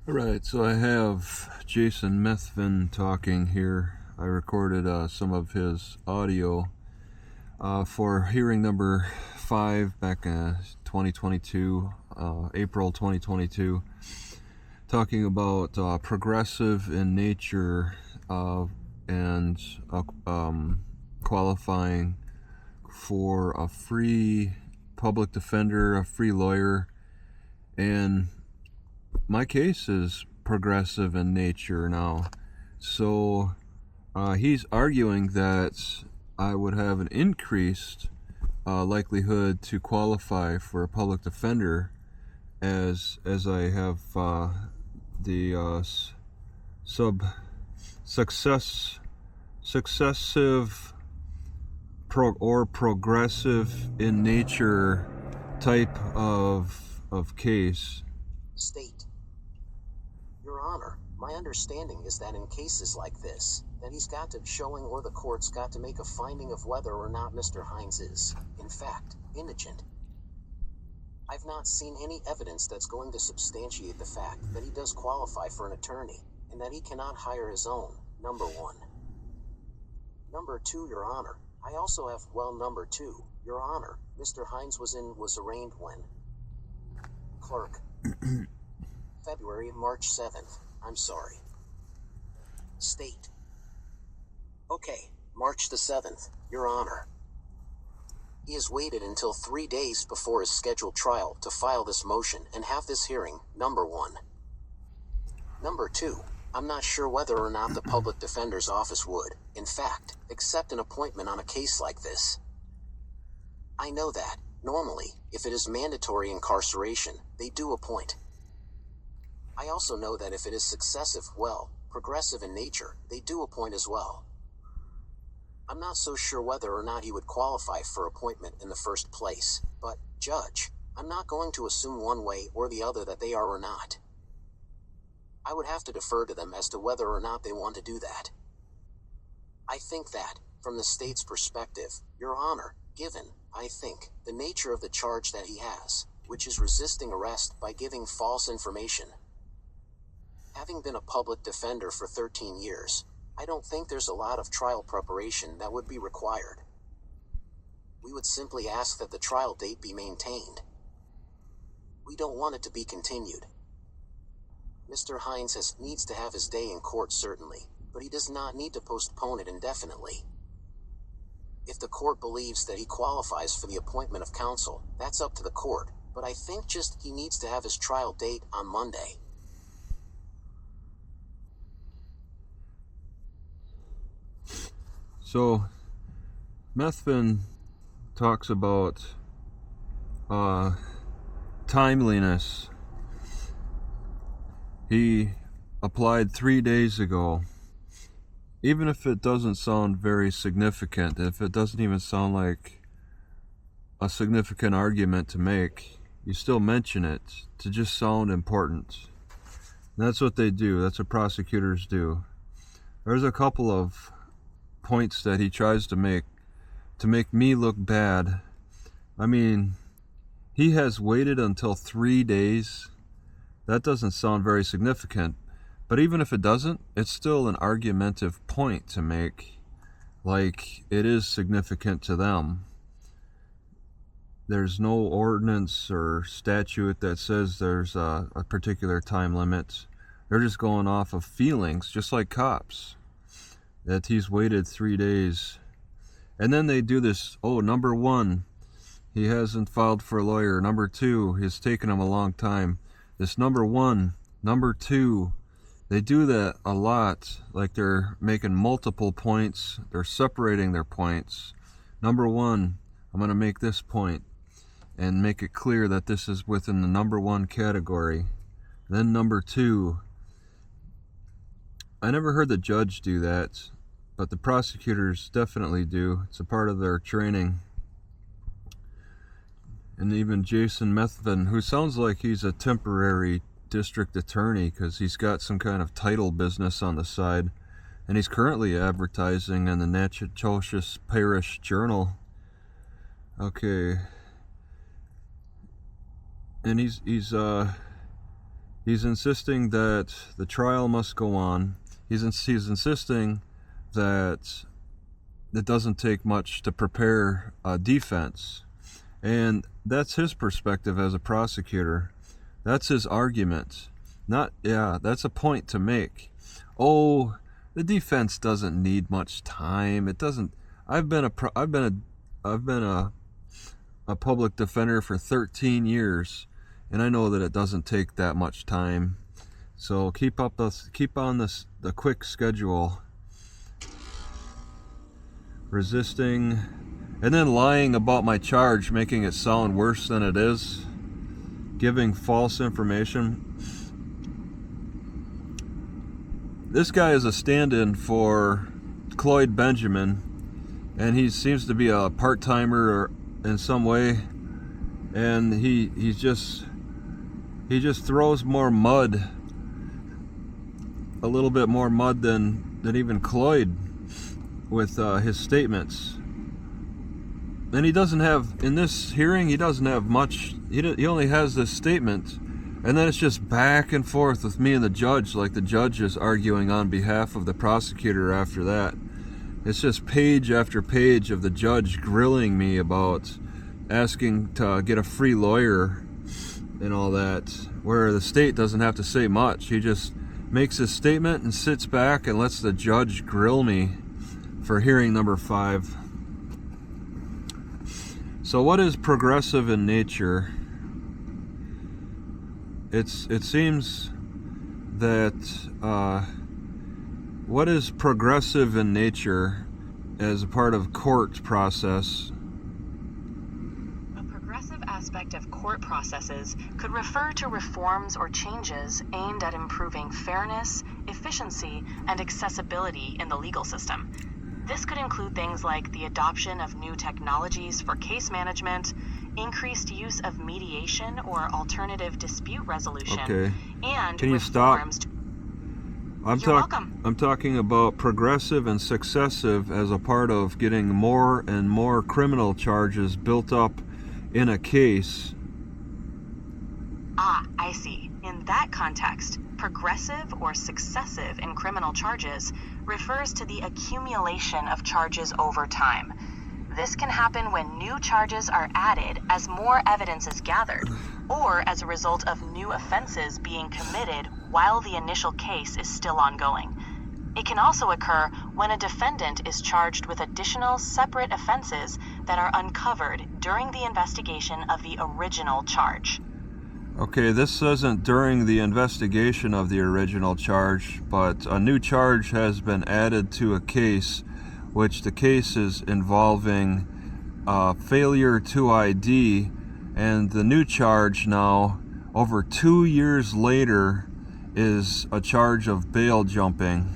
Alright, so I have Jason Methvin talking here. I recorded some of his audio for hearing number 5 back in 2022, April 2022, talking about progressive in nature and qualifying for a free public defender, a free lawyer, and my case is progressive in nature now. So he's arguing that I would have an increased likelihood to qualify for a public defender as I have the successive or progressive in nature type of case. State. Your Honor, my understanding is that in cases like this, that he's got to showing or the court's got to make a finding of whether or not Mr. Hines is, in fact, indigent. I've not seen any evidence that's going to substantiate the fact that he does qualify for an attorney, and that he cannot hire his own, number one. Number two, Your Honor, I also have, number two, Your Honor, Mr. Hines was arraigned when? Clerk. February, March 7th. I'm sorry. State. Okay, March the 7th, Your Honor. He has waited until 3 days before his scheduled trial to file this motion and have this hearing, number one. Number two, I'm not sure whether or not the public defender's office would, in fact, accept an appointment on a case like this. I know that, normally, if it is mandatory incarceration, they do appoint. I also know that if it is successive, progressive in nature, they do appoint as well. I'm not so sure whether or not he would qualify for appointment in the first place, but, Judge, I'm not going to assume one way or the other that they are or not. I would have to defer to them as to whether or not they want to do that. I think that, from the state's perspective, Your Honor, given, I think, the nature of the charge that he has, which is resisting arrest by giving false information. Having been a public defender for 13 years, I don't think there's a lot of trial preparation that would be required. We would simply ask that the trial date be maintained. We don't want it to be continued. Mr. Hines needs to have his day in court certainly, but he does not need to postpone it indefinitely. If the court believes that he qualifies for the appointment of counsel, that's up to the court, but I think just he needs to have his trial date on Monday. So Methvin talks about timeliness. He applied 3 days ago. Even if it doesn't sound very significant, if it doesn't even sound like a significant argument to make, you still mention it to just sound important. And that's what they do. That's what prosecutors do. There's a couple of points that he tries to make me look bad. I mean, he has waited until 3 days. That doesn't sound very significant. But even if it doesn't, it's still an argumentative point to make, like it is significant to them. There's no ordinance or statute that says there's a particular time limit. They're just going off of feelings, just like cops, that he's waited 3 days. And then they do this, number one, he hasn't filed for a lawyer. Number two, it's taken him a long time. This number one, number two, they do that a lot, like they're making multiple points. They're separating their points. Number one, I'm going to make this point and make it clear that this is within the number one category. Then number two, I never heard the judge do that, but the prosecutors definitely do. It's a part of their training. And even Jason Methvin, who sounds like he's a temporary district attorney because he's got some kind of title business on the side, and he's currently advertising in the Natchitoches Parish Journal. Okay. And he's He's insisting that the trial must go on. He's insisting that it doesn't take much to prepare a defense. And that's his perspective as a prosecutor. That's his argument. That's a point to make. Oh, the defense doesn't need much time. It doesn't. I've been a public defender for 13 years, and I know that it doesn't take that much time. So keep on the quick schedule. Resisting, and then lying about my charge, making it sound worse than it is, giving false information. This guy is a stand-in for Cloyd Benjamin, and he seems to be a part-timer in some way, and he just throws more mud, a little bit more mud than even Cloyd, with his statements. And he doesn't have, in this hearing, he doesn't have much. He only has this statement, and then it's just back and forth with me and the judge, like the judge is arguing on behalf of the prosecutor after that. It's just page after page of the judge grilling me about asking to get a free lawyer and all that, where the state doesn't have to say much. He just makes his statement and sits back and lets the judge grill me for hearing number 5. So what is progressive in nature? It seems that what is progressive in nature as a part of court process? A progressive aspect of court processes could refer to reforms or changes aimed at improving fairness, efficiency, and accessibility in the legal system. This could include things like the adoption of new technologies for case management, increased use of mediation or alternative dispute resolution, and Can you stop? You're welcome. I'm talking about progressive and successive as a part of getting more and more criminal charges built up in a case. Ah, I see. In that context, progressive or successive in criminal charges refers to the accumulation of charges over time. This can happen when new charges are added as more evidence is gathered, or as a result of new offenses being committed while the initial case is still ongoing. It can also occur when a defendant is charged with additional separate offenses that are uncovered during the investigation of the original charge. Okay, this isn't during the investigation of the original charge, but a new charge has been added to a case, which the case is involving failure to ID, and the new charge now, over 2 years later, is a charge of bail jumping.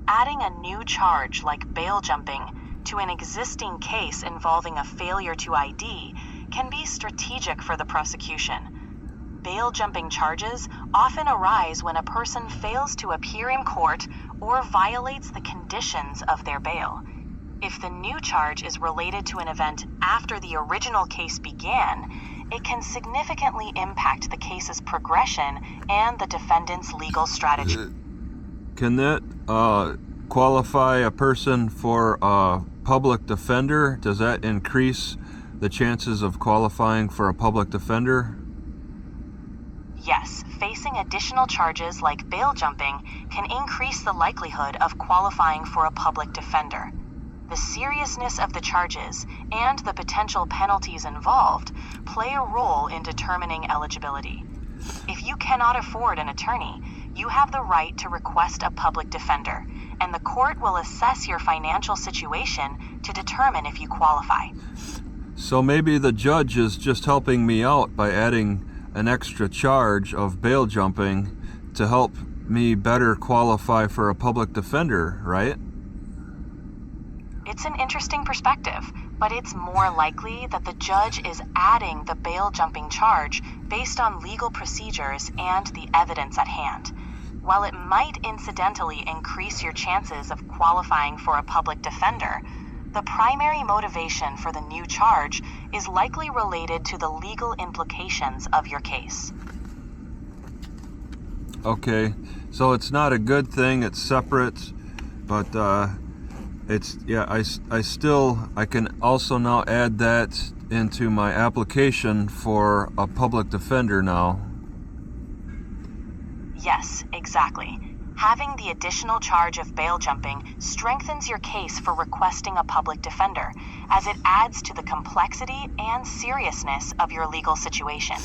Adding a new charge like bail jumping to an existing case involving a failure to ID can be strategic for the prosecution. Bail jumping charges often arise when a person fails to appear in court or violates the conditions of their bail. If the new charge is related to an event after the original case began, it can significantly impact the case's progression and the defendant's legal strategy. Can that qualify a person for a public defender? Does that increase the chances of qualifying for a public defender? Yes, facing additional charges like bail jumping can increase the likelihood of qualifying for a public defender. The seriousness of the charges and the potential penalties involved play a role in determining eligibility. If you cannot afford an attorney, you have the right to request a public defender, and the court will assess your financial situation to determine if you qualify. So maybe the judge is just helping me out by adding an extra charge of bail jumping to help me better qualify for a public defender, right? It's an interesting perspective, but it's more likely that the judge is adding the bail jumping charge based on legal procedures and the evidence at hand. While it might incidentally increase your chances of qualifying for a public defender, the primary motivation for the new charge is likely related to the legal implications of your case. Okay, so it's not a good thing, it's separate, but it's, yeah, I can also now add that into my application for a public defender now. Yes, exactly. Having the additional charge of bail jumping strengthens your case for requesting a public defender, as it adds to the complexity and seriousness of your legal situation.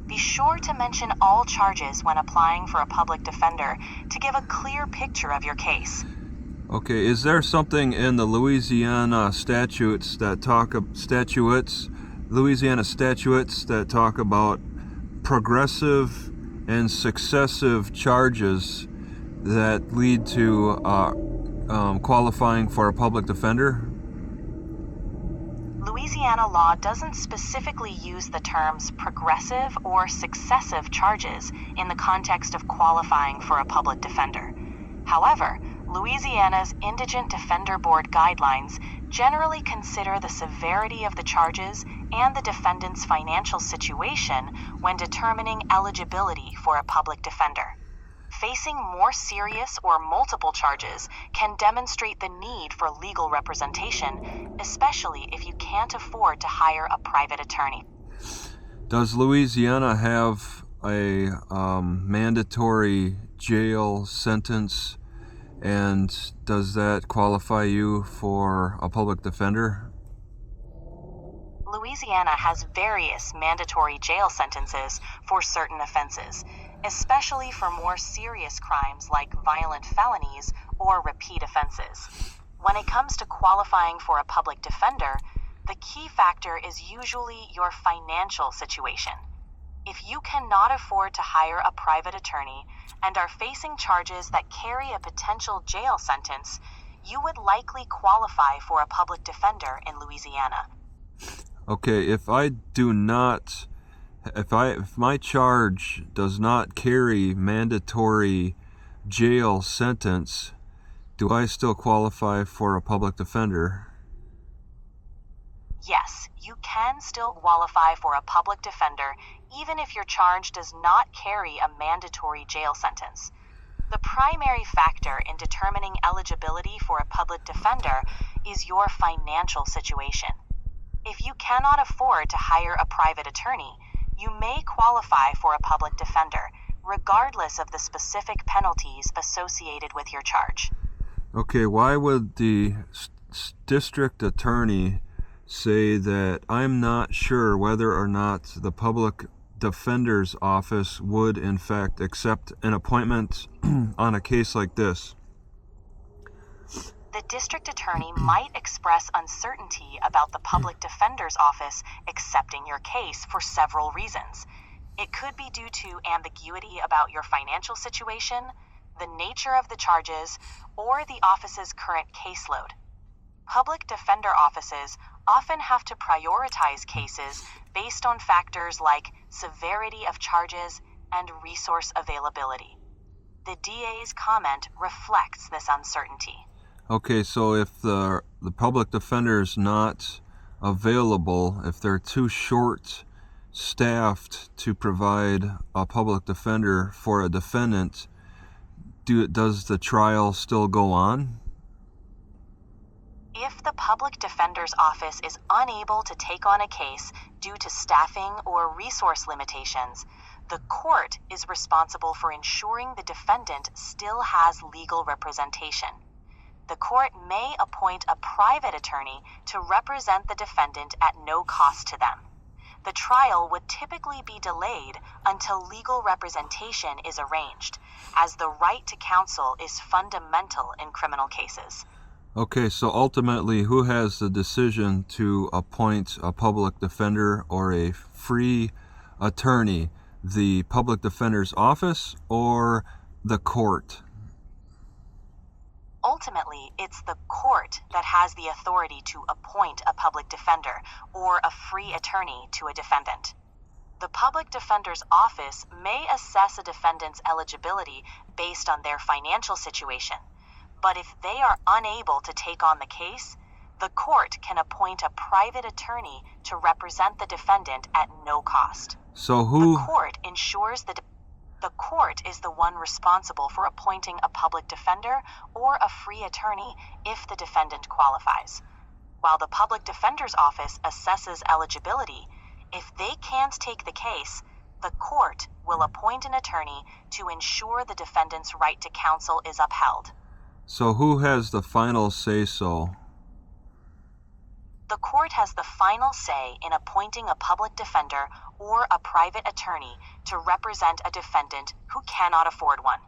Be sure to mention all charges when applying for a public defender to give a clear picture of your case. Okay, is there something in the Louisiana statutes that talk about progressive and successive charges that lead to qualifying for a public defender? Louisiana law doesn't specifically use the terms progressive or successive charges in the context of qualifying for a public defender. However, Louisiana's Indigent Defender Board guidelines generally consider the severity of the charges and the defendant's financial situation when determining eligibility for a public defender. Facing more serious or multiple charges can demonstrate the need for legal representation, especially if you can't afford to hire a private attorney. Does Louisiana have a mandatory jail sentence, and does that qualify you for a public defender? Louisiana has various mandatory jail sentences for certain offenses, especially for more serious crimes like violent felonies or repeat offenses. When it comes to qualifying for a public defender, the key factor is usually your financial situation. If you cannot afford to hire a private attorney and are facing charges that carry a potential jail sentence, you would likely qualify for a public defender in Louisiana. Okay, if my charge does not carry mandatory jail sentence, do I still qualify for a public defender? Yes, you can still qualify for a public defender even if your charge does not carry a mandatory jail sentence. The primary factor in determining eligibility for a public defender is your financial situation. If you cannot afford to hire a private attorney, you may qualify for a public defender, regardless of the specific penalties associated with your charge. Okay, why would the district attorney say that I'm not sure whether or not the public defender's office would in fact accept an appointment on a case like this? The district attorney might express uncertainty about the public defender's office accepting your case for several reasons. It could be due to ambiguity about your financial situation, the nature of the charges, or the office's current caseload. Public defender offices often have to prioritize cases based on factors like severity of charges and resource availability. The DA's comment reflects this uncertainty. Okay, so if the public defender is not available, if they're too short-staffed to provide a public defender for a defendant, does the trial still go on? If the public defender's office is unable to take on a case due to staffing or resource limitations, the court is responsible for ensuring the defendant still has legal representation. The court may appoint a private attorney to represent the defendant at no cost to them. The trial would typically be delayed until legal representation is arranged, as the right to counsel is fundamental in criminal cases. Okay, so ultimately, who has the decision to appoint a public defender or a free attorney? The public defender's office or the court? Ultimately, it's the court that has the authority to appoint a public defender or a free attorney to a defendant. The public defender's office may assess a defendant's eligibility based on their financial situation, but if they are unable to take on the case, the court can appoint a private attorney to represent the defendant at no cost. So The court ensures The court is the one responsible for appointing a public defender or a free attorney if the defendant qualifies. While the public defender's office assesses eligibility, if they can't take the case, the court will appoint an attorney to ensure the defendant's right to counsel is upheld. So who has the final say-so? The court has the final say in appointing a public defender or a private attorney to represent a defendant who cannot afford one.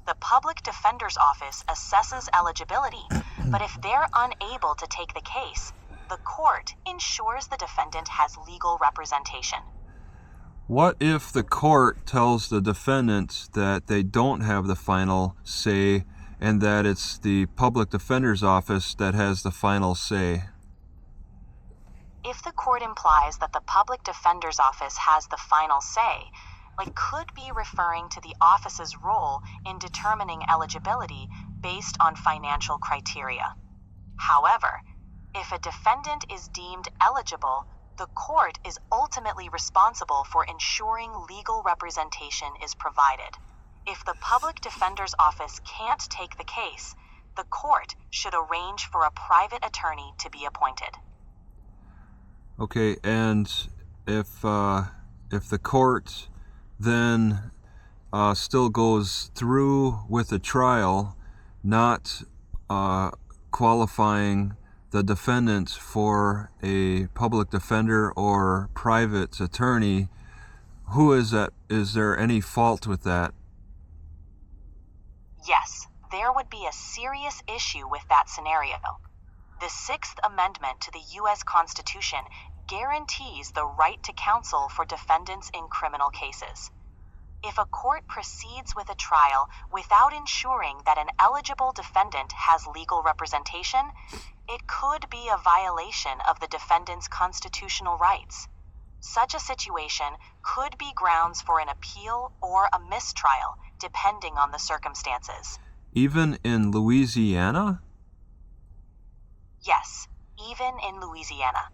The public defender's office assesses eligibility, but if they're unable to take the case, the court ensures the defendant has legal representation. What if the court tells the defendant that they don't have the final say and that it's the public defender's office that has the final say? If the court implies that the public defender's office has the final say, it could be referring to the office's role in determining eligibility based on financial criteria. However, if a defendant is deemed eligible, the court is ultimately responsible for ensuring legal representation is provided. If the public defender's office can't take the case, the court should arrange for a private attorney to be appointed. Okay, and if the court then still goes through with the trial, not qualifying the defendant for a public defender or private attorney, who is that? Is there any fault with that? Yes, there would be a serious issue with that scenario. The Sixth Amendment to the U.S. Constitution guarantees the right to counsel for defendants in criminal cases. If a court proceeds with a trial without ensuring that an eligible defendant has legal representation, it could be a violation of the defendant's constitutional rights. Such a situation could be grounds for an appeal or a mistrial, depending on the circumstances. Even in Louisiana? Yes, even in Louisiana.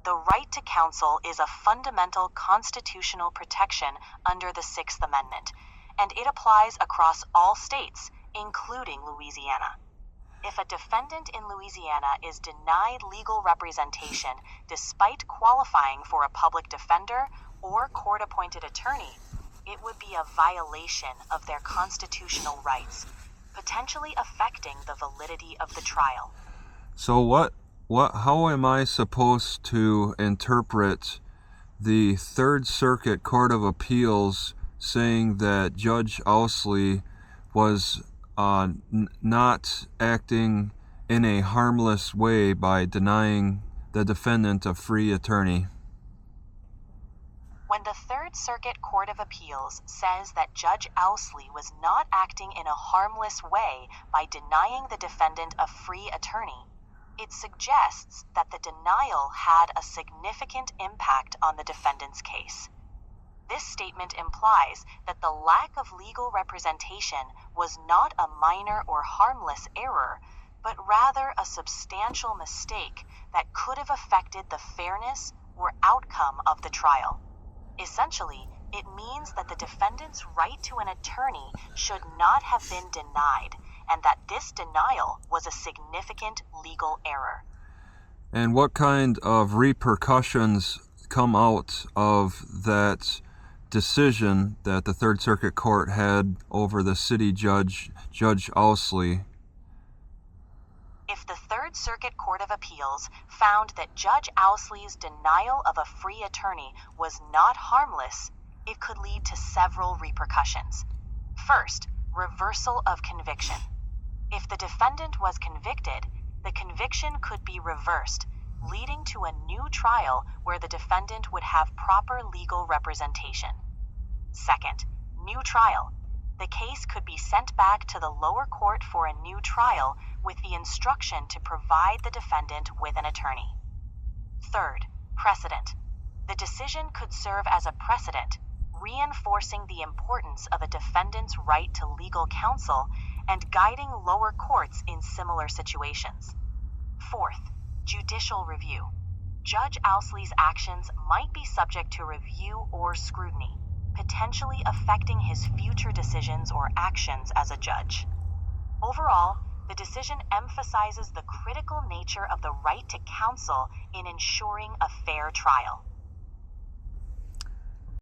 The right to counsel is a fundamental constitutional protection under the Sixth Amendment, and it applies across all states, including Louisiana. If a defendant in Louisiana is denied legal representation despite qualifying for a public defender or court-appointed attorney, it would be a violation of their constitutional rights, potentially affecting the validity of the trial. So how am I supposed to interpret the Third Circuit Court of Appeals saying that Judge Ousley was not acting in a harmless way by denying the defendant a free attorney? When the Third Circuit Court of Appeals says that Judge Ousley was not acting in a harmless way by denying the defendant a free attorney, it suggests that the denial had a significant impact on the defendant's case. This statement implies that the lack of legal representation was not a minor or harmless error, but rather a substantial mistake that could have affected the fairness or outcome of the trial. Essentially, it means that the defendant's right to an attorney should not have been denied, and that this denial was a significant legal error. And what kind of repercussions come out of that decision that the Third Circuit Court had over the city judge, Judge Ousley? If the Third Circuit Court of Appeals found that Judge Ousley's denial of a free attorney was not harmless, it could lead to several repercussions. First, reversal of conviction. If the defendant was convicted, the conviction could be reversed, leading to a new trial where the defendant would have proper legal representation. Second, new trial. The case could be sent back to the lower court for a new trial with the instruction to provide the defendant with an attorney. Third, precedent. The decision could serve as a precedent, reinforcing the importance of a defendant's right to legal counsel and guiding lower courts in similar situations. Fourth, judicial review. Judge Ousley's actions might be subject to review or scrutiny. potentially affecting his future decisions or actions as a judge. Overall, the decision emphasizes the critical nature of the right to counsel in ensuring a fair trial.